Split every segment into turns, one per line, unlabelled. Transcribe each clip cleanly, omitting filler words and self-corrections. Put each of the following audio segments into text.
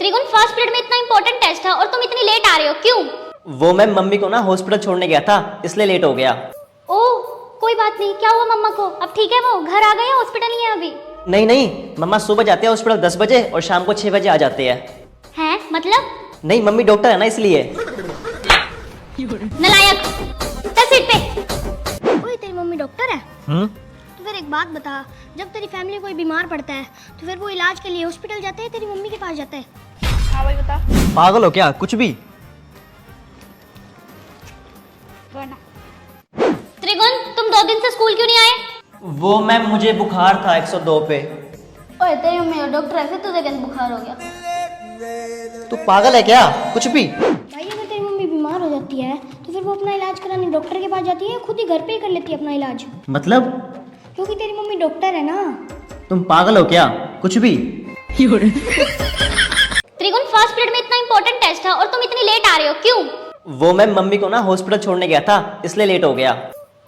त्रिगुण, first period में इतना इंपॉर्टेंट टेस्ट है और तुम इतनी लेट आ रहे हो, क्यों?
वो मैं मम्मी को ना हॉस्पिटल छोड़ने गया था, इसलिए लेट हो गया।
ओह, कोई बात नहीं। क्या हुआ मम्मा को? अब ठीक है? वो घर आ गए या हॉस्पिटल ही है अभी?
नहीं नहीं, मम्मा सुबह जाते हैं हॉस्पिटल 10 बजे और शाम को 6 बजे आ जाते हैं।
हैं? मतलब?
नहीं, मम्मी डॉक्टर है ना, इसलिए।
नलायक, चल सीट पे। ओए, तेरी मम्मी डॉक्टर है? तो फिर एक बात बता, जब तेरी फैमिली कोई बीमार पड़ता है तो फिर वो इलाज के लिए हॉस्पिटल जाते हैं, तेरी मम्मी के पास जाते हैं?
हाँ भाई बता।
पागल हो क्या? कुछ भी।
त्रिगुण, तुम 2 दिन से स्कूल क्यों नहीं आए?
वो मैम मुझे बुखार था 102 पे।
ओए, तेरी मम्मी डॉक्टर है, फिर तुझे कैसे बुखार हो गया?
तू पागल है क्या? कुछ भी।
भाई, अगर तेरी मम्मी बीमार हो जाती है तो फिर वो अपना इलाज कराने डॉक्टर के पास जाती है, खुद ही घर पे ही कर लेती है अपना इलाज?
मतलब?
क्योंकि तेरी मम्मी डॉक्टर है ना।
तुम पागल हो क्या? कुछ भी।
त्रिगुण, फर्स्ट पीरियड में इतना इंपॉर्टेंट टेस्ट है और तुम इतनी लेट आ रहे हो, क्यों?
वो मैं मम्मी को ना हॉस्पिटल छोड़ने गया था, इसलिए लेट हो गया।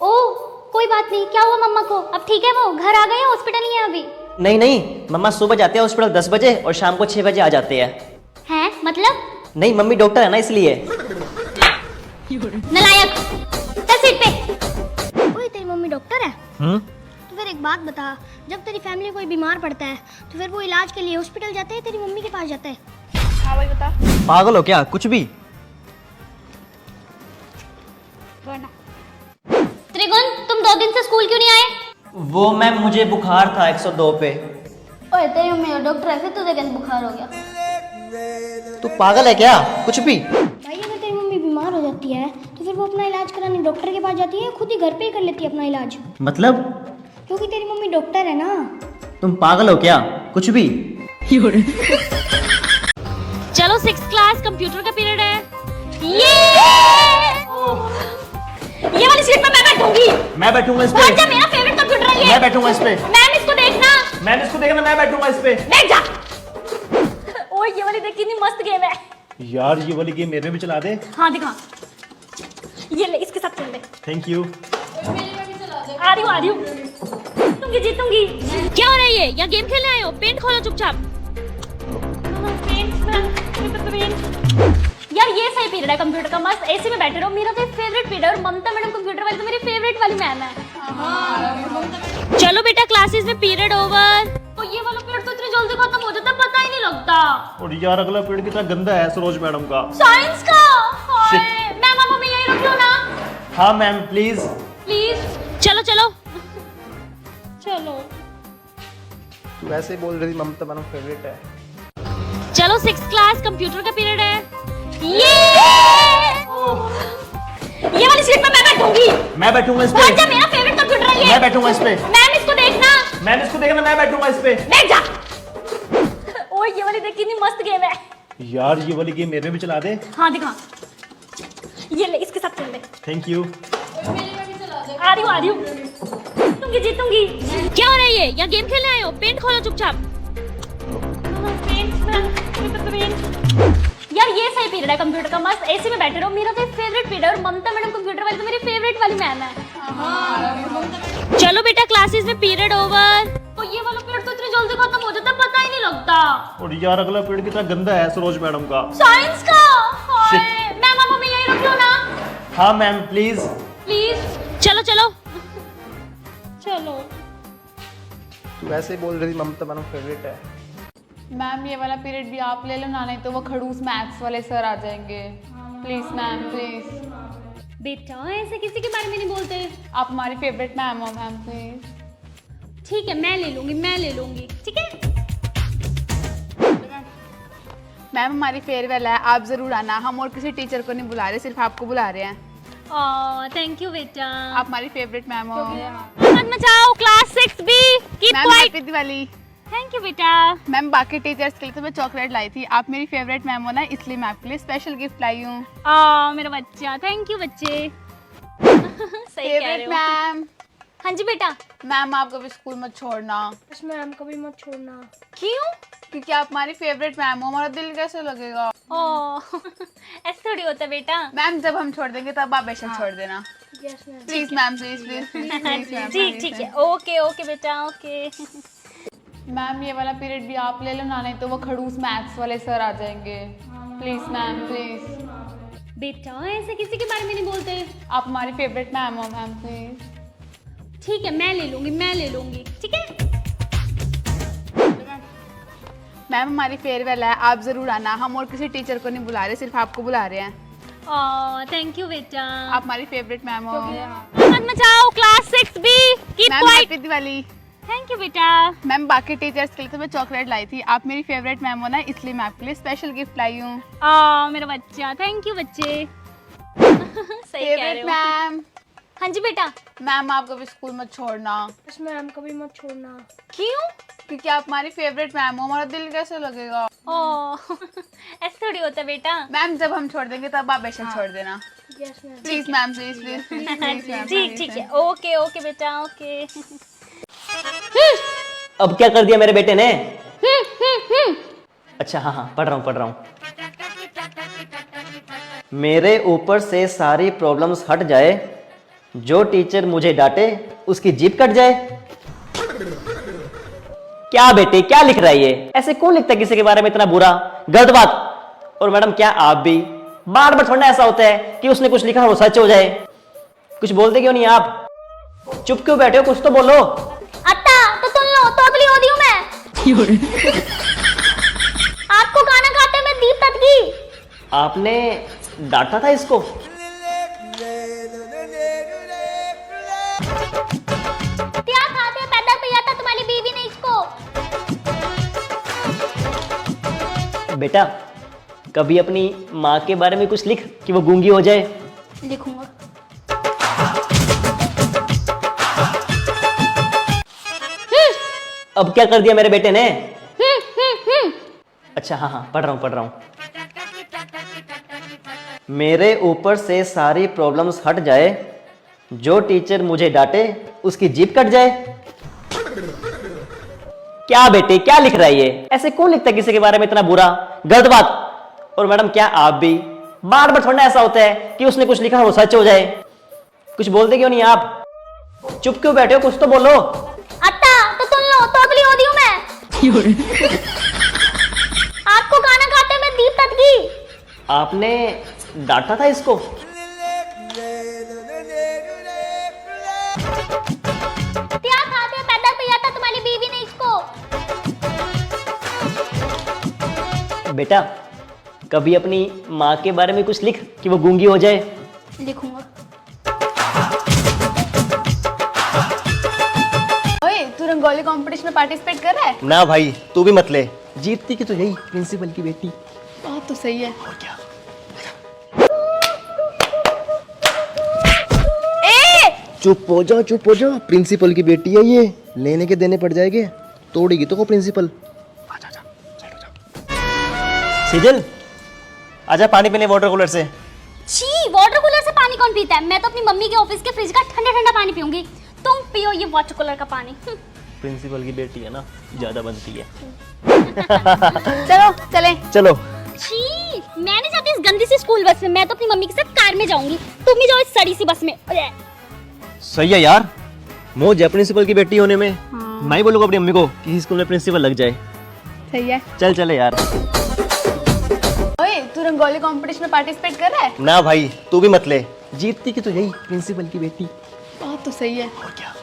ओह, कोई बात नहीं। क्या हुआ मम्मा को? अब ठीक है? वो घर आ गए या हॉस्पिटल ही है अभी?
नहीं नहीं, मम्मा सुबह जाते हैं हॉस्पिटल 10 बजे और शाम को 6 बजे आ जाते हैं।
हैं? मतलब?
नहीं, मम्मी डॉक्टर है ना, इसलिए।
नलायक, चल सीट पे। ओए, तेरी मम्मी डॉक्टर है? तो फिर एक बात बता, जब तेरी फैमिली कोई बीमार पड़ता है तो फिर वो इलाज के लिए हॉस्पिटल जाते हैं, तेरी मम्मी के पास जाते हैं?
हाँ भाई बता।
पागल हो क्या? कुछ भी।
त्रिगुण, तुम 2 दिन से स्कूल क्यों नहीं आए?
वो मैम मुझे बुखार था 102 पे।
ओए, तेरी मम्मी डॉक्टर है, फिर तुझे कैसे बुखार हो गया?
तू पागल है क्या? कुछ भी।
भाई, अगर तेरी मम्मी बीमार हो जाती है तो फिर वो अपना इलाज कराने डॉक्टर के पास जाती है, खुद ही घर पे ही कर लेती है अपना इलाज?
मतलब?
क्योंकि तेरी मम्मी डॉक्टर है ना।
तुम पागल हो क्या? कुछ भी।
चलो, 6th क्लास कंप्यूटर का पीरियड है। ये वाली सीट पे मैं बैठूंगी।
मैं बैठूंगा इस पे।
अच्छा, मेरा फेवरेट कंप्यूटर है ये।
मैं बैठूंगा इस पे।
मैम, इसको देखना।
मैम इसको देखना, मैं बैठूंगा इस पे।
बैठ जा। ओए, ये वाली देख, कितनी मस्त गेम है।
यार ये वाली गेम मेरे भी चला दे।
हाँ, दिखा। ये ले, इसके साथ खेल ले।
Thank you.
आ रही हूँ। जीतूंगी जीतूंगी। क्या हो रहा है ये? या गेम खेलने आए हो? पेंट खोलो चुपचाप। यार, ये सही पीरियड है कंप्यूटर का, मस्त एसी में बैठे रहो। मेरा तो फेवरेट पीरियड है और ममता मैडम कंप्यूटर वाली तो मेरी फेवरेट वाली मैम है। चलो बेटा, क्लासेस में पीरियड ओवर। तो ये वाला पीरियड तो इतनी जल्दी खत्म हो जाता है, पता ही नहीं लगता।
और यार अगला पीरियड कितना गंदा है सरोज मैडम का।
साइंस का। मैम, आप हमें यही रख लो ना।
हाँ मैम, प्लीज।
प्लीज। चलो चलो चलो।
तू ऐसे बोल रही थी ममता मैडम फेवरेट है।
चलो, 6th क्लास कंप्यूटर का पीरियड है। ये वाली सीट पे मैं बैठूंगी।
मैं बैठूंगा इस पे।
अच्छा, मेरा फेवरेट कंप्यूटर है ये।
मैं बैठूंगा इस पे।
मैम, इसको देखना।
मैम इसको देखना, मैं बैठूंगा इस पे।
बैठ जा। ओए, ये वाली देख, कितनी मस्त गेम है।
यार ये वाली गेम मेरे भी चला दे।
हाँ, दिखा। ये ले, इसके साथ खेल ले।
Thank you.
आ रही हूँ। जीतूंगी। क्या हो रहा है ये? या गेम खेलने आए हो? पेंट खोलो चुपचाप। यार, ये सही पीरियड है कंप्यूटर का, मस्त एसी में बैठे रहो। मेरा तो फेवरेट पीरियड है और ममता मैडम कंप्यूटर वाली तो मेरी फेवरेट वाली मैम है। चलो बेटा, क्लासेस में पीरियड ओवर। तो ये वाला पीरियड तो इतनी जल्दी खत्म हो जाता है, पता ही नहीं लगता।
और यार अगला पीरियड कितना गंदा है सरोज मैडम का।
साइंस का। मैम, आप हमें यही रख लो ना।
हाँ मैम, प्लीज।
प्लीज। चलो चलो चलो।
तू ऐसे बोल रही थी ममता मैडम फेवरेट है।
मैम, ये वाला पीरियड भी आप ले लो ना, नहीं तो वो खड़ूस मैथ्स वाले सर आ जाएंगे। Please ma'am, please.
बेटा, ऐसे किसी के बारे में नहीं बोलते।
आप हमारी फेवरेट मैम हो मैम, प्लीज।
ठीक है, मैं ले लूंगी। ठीक है।
मैम, हमारी फेयरवेल है, आप जरूर आना। हम और किसी टीचर को नहीं बुला रहे, सिर्फ आपको बुला रहे हैं।
थैंक यू बेटा।
आप हमारी फेवरेट मैम हो।
मत मचाओ, class 6B, keep
ma'am,
quiet.
Happy Diwali.
Thank you बेटा।
मैम, बाकी टीचर्स के लिए तो मैं चॉकलेट लाई थी, आप मेरी फेवरेट मैम हो ना, इसलिए मैं आपके लिए स्पेशल गिफ्ट लाई हूँ।
मेरा बच्चा, थैंक यू बच्चे। सही कह रहे
फेवरेट
हो।
मैम।
हाँ जी बेटा।
मैम, आप कभी स्कूल मत छोड़ना।
मैम, कभी मत छोड़ना। क्यों?
क्योंकि आप हमारी फेवरेट मैम हो, हमारा दिल कैसे लगेगा।
ऐसे थोड़ी होता बेटा।
मैम, जब हम छोड़ देंगे तब आप बेशक छोड़ देना।
Yes ma'am.
Please ma'am, please please please ma'am.
ठीक है। ओके बेटा, ओके।
मैम ये वाला पीरियड भी आप ले लो ना, नहीं तो वो खड़ूस मैथ्स वाले सर आ जाएंगे। Please ma'am please.
बेटा ऐसे किसी के बारे में नहीं बोलते।
आप हमारी फेवरेट मैम हो मैम, प्लीज।
ठीक है मैं ले लूंगी ठीक है।
मैम हमारी फेयरवेल है, आप जरूर आना। हम और किसी टीचर को नहीं बुला रहे, सिर्फ आपको बुला रहे हैं।
थैंक यू बेटा।
आप हमारी फेवरेट मैम हो।
मत मचाओ। Class 6B keep
ma'am
quiet.
Happy Diwali.
Thank you बेटा।
मैम बाकी टीचर्स के लिए तो मैं चॉकलेट लाई थी, आप मेरी फेवरेट मैम हो ना, इसलिए मैं आपके लिए स्पेशल गिफ्ट लाई हूँ।
मेरा बच्चा। थैंक यू बच्चे। सही कह रहे
फेवरेट
हो।
मैम।
हाँ जी बेटा।
मैम आप कभी स्कूल मत छोड़ना।
मैम कभी मत छोड़ना।
क्यों?
क्योंकि आप हमारी फेवरेट मैम हो, हमारा दिल कैसे लगेगा।
ऐसे थोड़ी होता बेटा।
मैम जब हम छोड़ देंगे तब आप बेशक छोड़ देना।
Yes ma'am.
Please ma'am please please please.
ठीक है ओके बेटा ओके।
अब क्या कर दिया मेरे बेटे ने? अच्छा हाँ पढ़ रहा हूँ। मेरे ऊपर से सारी प्रॉब्लम्स हट जाए, जो टीचर मुझे डांटे उसकी जीभ कट जाए। क्या बेटे क्या लिख रहा है ये? ऐसे कौन लिखता है किसी के बारे में इतना बुरा गलत बात? और मैडम क्या आप भी बार बार थोड़ा ऐसा होता है कि उसने कुछ लिखा वो सच हो जाए? कुछ बोलते क्यों नहीं आप? चुप क्यों बैठे हो? कुछ तो बोलो।
अत्ता तो सुन लो, तोतली हो दी हूँ मैं। आपको गाना गाते मैं दीप तत्की।
आपने डांटा था इसको?
क्या खाते पैदा किया था तुम्हारी बीवी ने इसको?
बेटा कभी अपनी माँ के बारे में कुछ लिख कि वो गूंगी हो जाए।
लिखूंगा।
अब क्या कर दिया मेरे बेटे ने? अच्छा हाँ पढ़ रहा हूँ। मेरे ऊपर से सारी प्रॉब्लम्स हट जाए, जो टीचर मुझे डांटे उसकी जीभ कट जाए। क्या बेटे क्या लिख रहा है ये? ऐसे कौन लिखता है किसी के बारे में इतना बुरा गलत बात? और मैडम क्या आप भी बार बार थोड़ा ऐसा होता है कि उसने कुछ लिखा वो सच हो जाए? कुछ बोलते क्यों नहीं आप? चुप क्यों बैठे हो? कुछ तो बोलो।
अत्ता तो सुन लो, तोतली हो दी हूँ मैं। आपको गाना गाते मैं दीप तत्की।
आपने डांटा था इसको?
क्या खाते पैदा किया था तुम्हारी बीवी ने इसको?
बेटा कभी अपनी माँ के बारे में कुछ लिख कि वो गूंगी हो जाए।
लिखूंगा।
ओए तू रंगोली कंपटीशन में पार्टिसिपेट कर रहा है?
ना भाई तू भी मत ले, जीतती की तो यही प्रिंसिपल की बेटी।
बात तो सही है।
और क्या?
चुप हो जा, प्रिंसिपल की बेटी है ये, लेने के देने पड़ जाएंगे, तोड़ेगी तो को प्रिंसिपल।
सिजल आजा पानी पीने वाटर कूलर से।
छी, वाटर कूलर से पानी कौन पीता है? मैं तो अपनी मम्मी के ऑफिस के फ्रिज का ठंडा ठंडा पानी पीऊंगी। तुम पियो ये वाटर कूलर का पानी।
प्रिंसिपल की बेटी है ना, ज्यादा बनती है।
चलो चले।
चलो।
छी, मैं नहीं जाती इस गंदी सी स्कूल बस में। मैं तो अपनी मम्मी के साथ कार में जाऊंगी। तुम ही जाओ इस सड़ी सी बस में।
सही है यार, मौज है प्रिंसिपल की बेटी होने में। मैं ही बोलूंगा अपनी मम्मी को कि स्कूल में प्रिंसिपल लग जाए।
सही है।
चल चले यार।
ओए तू रंगोली कंपटीशन में पार्टिसिपेट कर रहा है?
ना भाई तू भी मत ले, जीतती की तो यही प्रिंसिपल की बेटी।
बात तो सही है।
और क्या?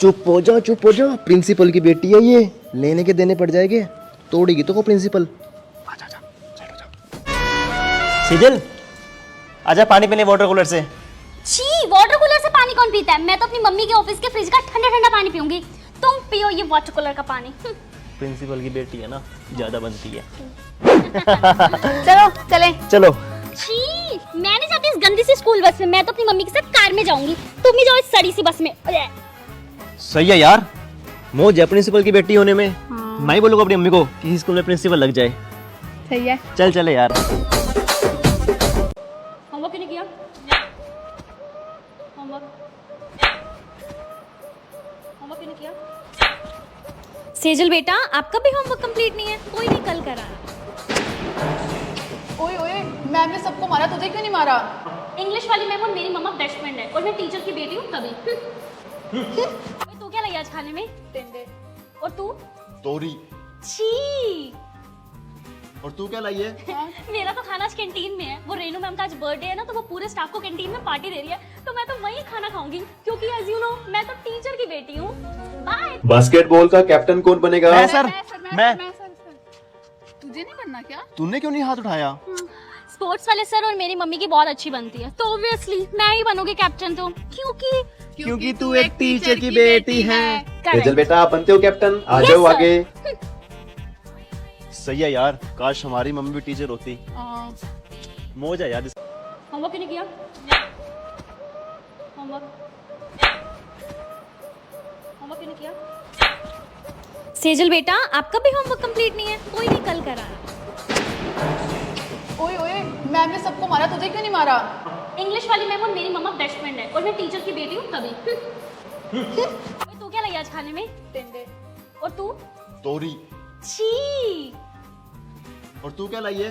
चुप हो जा, प्रिंसिपल की बेटी है ये, लेने के देने पड़ जाएंगे, तोड़ेगी तो को प्रिंसिपल।
सिजल आजा पानी पीने वाटर कूलर से।
छी, वाटर कूलर से पानी कौन पीता है? मैं तो अपनी मम्मी के ऑफिस के फ्रिज का ठंडा ठंडा पानी पीऊंगी। तुम पियो ये वाटर कूलर का पानी।
प्रिंसिपल की बेटी है ना, ज्यादा बनती है।
चलो चले।
चलो।
छी, मैं नहीं जाती इस गंदी सी स्कूल बस में। मैं तो अपनी मम्मी के साथ कार में जाऊंगी। तुम ही जाओ इस सड़ी सी बस में।
सही है यार, मौज है प्रिंसिपल की बेटी होने में। मैं ही बोलूंगा अपनी मम्मी को कि स्कूल में प्रिंसिपल लग जाए।
सही है।
चल चले यार।
होमवर्क क्यों नहीं किया? होमवर्क क्यों नहीं किया? सेजल बेटा, आपका भी होमवर्क कंप्लीट नहीं है? कोई नहीं, कल कराना।
ओए ओए मैम ने सबको मारा, तुझे क्यों नहीं मारा?
इंग्लिश वाली मैम और मेरी मम्मा बेस्ट फ्रेंड है और मैं टीचर की बेटी हूँ तभी। ओए, तू क्या लाई आज खाने में?
टिंडे।
और तू?
तोरी।
छी।
और तू क्या लाई है?
मेरा तो खाना आज कैंटीन में है। वो रेनू मैम का आज बर्थडे है ना, तो वो पूरे स्टाफ को कैंटीन में पार्टी दे रही है, तो मैं तो वहीं खाना खाऊंगी क्योंकि एज यू नो मैं तो टीचर की बेटी हूँ। बाय।
बास्केटबॉल का कैप्टन कौन बनेगा?
मैं सर। मैं।
तुझे नहीं बनना क्या?
तूने क्यों नहीं हाथ उठाया?
स्पोर्ट्स वाले सर और मेरी मम्मी की बहुत अच्छी बनती है, तो ऑब्वियसली मैं ही बनूंगी कैप्टन। तो
क्योंकि तू एक टीचर की बेटी है।
तेजल बेटा आप बनते हो कैप्टन, आ जाओ आगे।
सही है यार, काश हमारी मम्मी भी टीचर होती। मौज है यार।
होमवर्क क्यों नहीं किया? होमवर्क क्यों नहीं किया? सेजल बेटा आपका भी होमवर्क कंप्लीट नहीं है? कोई नहीं, कल कराना।
ओए ओए, मैम ने सबको मारा, तुझे क्यों नहीं मारा?
इंग्लिश वाली मैम और मेरी मम्मा बेस्ट फ्रेंड है और मैं टीचर की बेटी हूँ तभी। ओए, तू क्या लाई आज खाने में?
टिंडे।
और तू?
तोरी।
छी।
और तू क्या लाई है?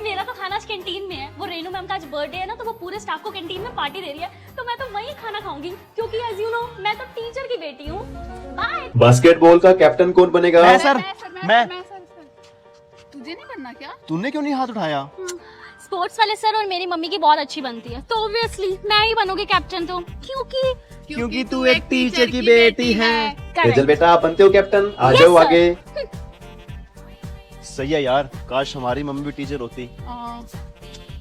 मेरा तो खाना आज कैंटीन में है। वो रेनू मैम का आज बर्थडे है ना, तो वो पूरे स्टाफ को कैंटीन में पार्टी दे रही है, तो मैं तो वहीं खाना खाऊंगी क्योंकि एज यू नो मैं तो टीचर की बेटी हूँ। बाय।
बास्केटबॉल का कैप्टन कौन बनेगा?
मैं सर। मैं।
तुझे नहीं बनना क्या?
तूने क्यों नहीं हाथ उठाया?
स्पोर्ट्स वाले सर और मेरी मम्मी की बहुत अच्छी बनती है, तो ऑब्वियसली मैं ही बनूंगी कैप्टन। तो
क्योंकि तू एक टीचर की बेटी है।
तेजल बेटा आप बनते हो कैप्टन, आ जाओ आगे।
सही है यार, काश हमारी मम्मी भी टीचर होती।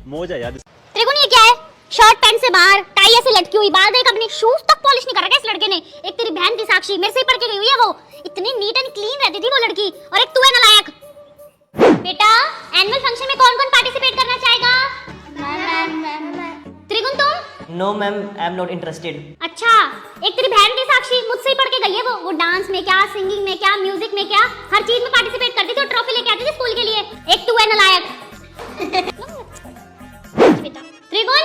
मौज है यार।
त्रिगुण ये क्या है? शर्ट पैंट से बाहर, टाई ऐसे लटकी हुई, बाल देख अपने शूज तक पॉलिश नहीं कर रखा इस लड़के ने। एक तेरी बहन की साक्षी मेरे से ही पढ़ के गई हुई है, वो इतनी नीट एंड क्लीन रहती थी वो लड़की, और एक तू है नालायक। बेटा एनुअल फंक्शन में कौन-कौन पार्टिसिपेट करना चाहेगा? त्रिगुण तुम?
No ma'am, I am not interested.
अच्छा, एक तेरी बहन की साक्षी मुझसे ही पढ़ के गई है, वो डांस में क्या, सिंगिंग में क्या, म्यूजिक में क्या, हर चीज में पार्टिसिपेट करती थी और ट्रॉफी लेके आती थी स्कूल के लिए। एक तू है नालायक। बेटा त्रिगुण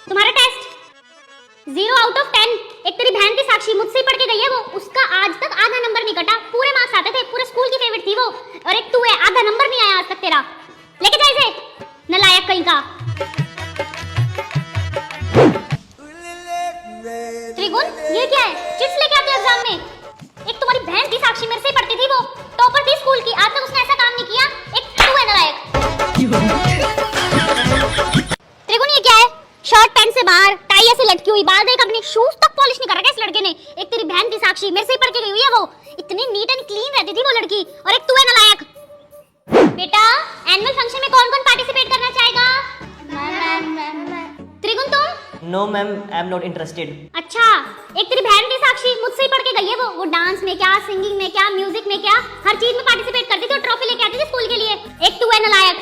तुम्हारा टेस्ट 0 आउट ऑफ 10। एक तेरी बहन की साक्षी मुझसे ही पढ़ के गई है, वो उसका आज तक आधा नंबर नहीं कटा, पूरे मार्क्स आते थे, पूरे स्कूल की फेवरेट थी वो, और एक तू है आधा नंबर नहीं आया आज तक तेरा। लेके जा इसे, नालायक कहीं का। त्रिगुण ये क्या है? चिट्स लेके आते हो एग्जाम में। एक तुम्हारी बहन की साक्षी मेरे से ही पढ़ती थी, वो टॉपर थी स्कूल की, आज तक उसने ऐसा काम नहीं किया। एक तू है नालायक। त्रिगुण ये क्या है? शर्ट पैंट से बाहर, टाई ऐसे लटकी हुई, बाल देख अपने शूज तक पॉलिश नहीं कर रखा इस लड़के ने। एक तेरी बहन की साक्षी मेरे से ही पढ़ के गई हुई है, वो इतनी नीट एंड क्लीन रहती थी वो लड़की, और एक तू है नालायक। बेटा एनुअल फंक्शन में कौन-कौन पार्टिसिपेट करना चाहेगा? त्रिगुण तुम?
No ma'am, I am not interested.
अच्छा, एक तेरी बहन की साक्षी मुझसे ही पढ़ के गई है, वो डांस में क्या, सिंगिंग में क्या, म्यूजिक में क्या, हर चीज में पार्टिसिपेट करती थी और ट्रॉफी लेके आती थी स्कूल के लिए। एक तू है नालायक।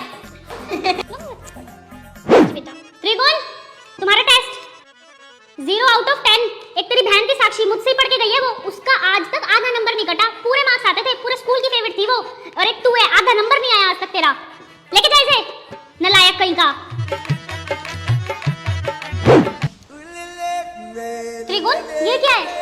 बेटा त्रिगुण तुम्हारा टेस्ट 0 आउट ऑफ 10। एक तेरी बहन की साक्षी मुझसे ही पढ़ के गई है, वो उसका आज तक आधा नंबर नहीं कटा, पूरे मार्क्स आते थे, पूरे स्कूल की फेवरेट थी वो, और एक तू है आधा नंबर नहीं आया आज तक तेरा। लेके जा इसे, नालायक कहीं का। त्रिगुण ये क्या है?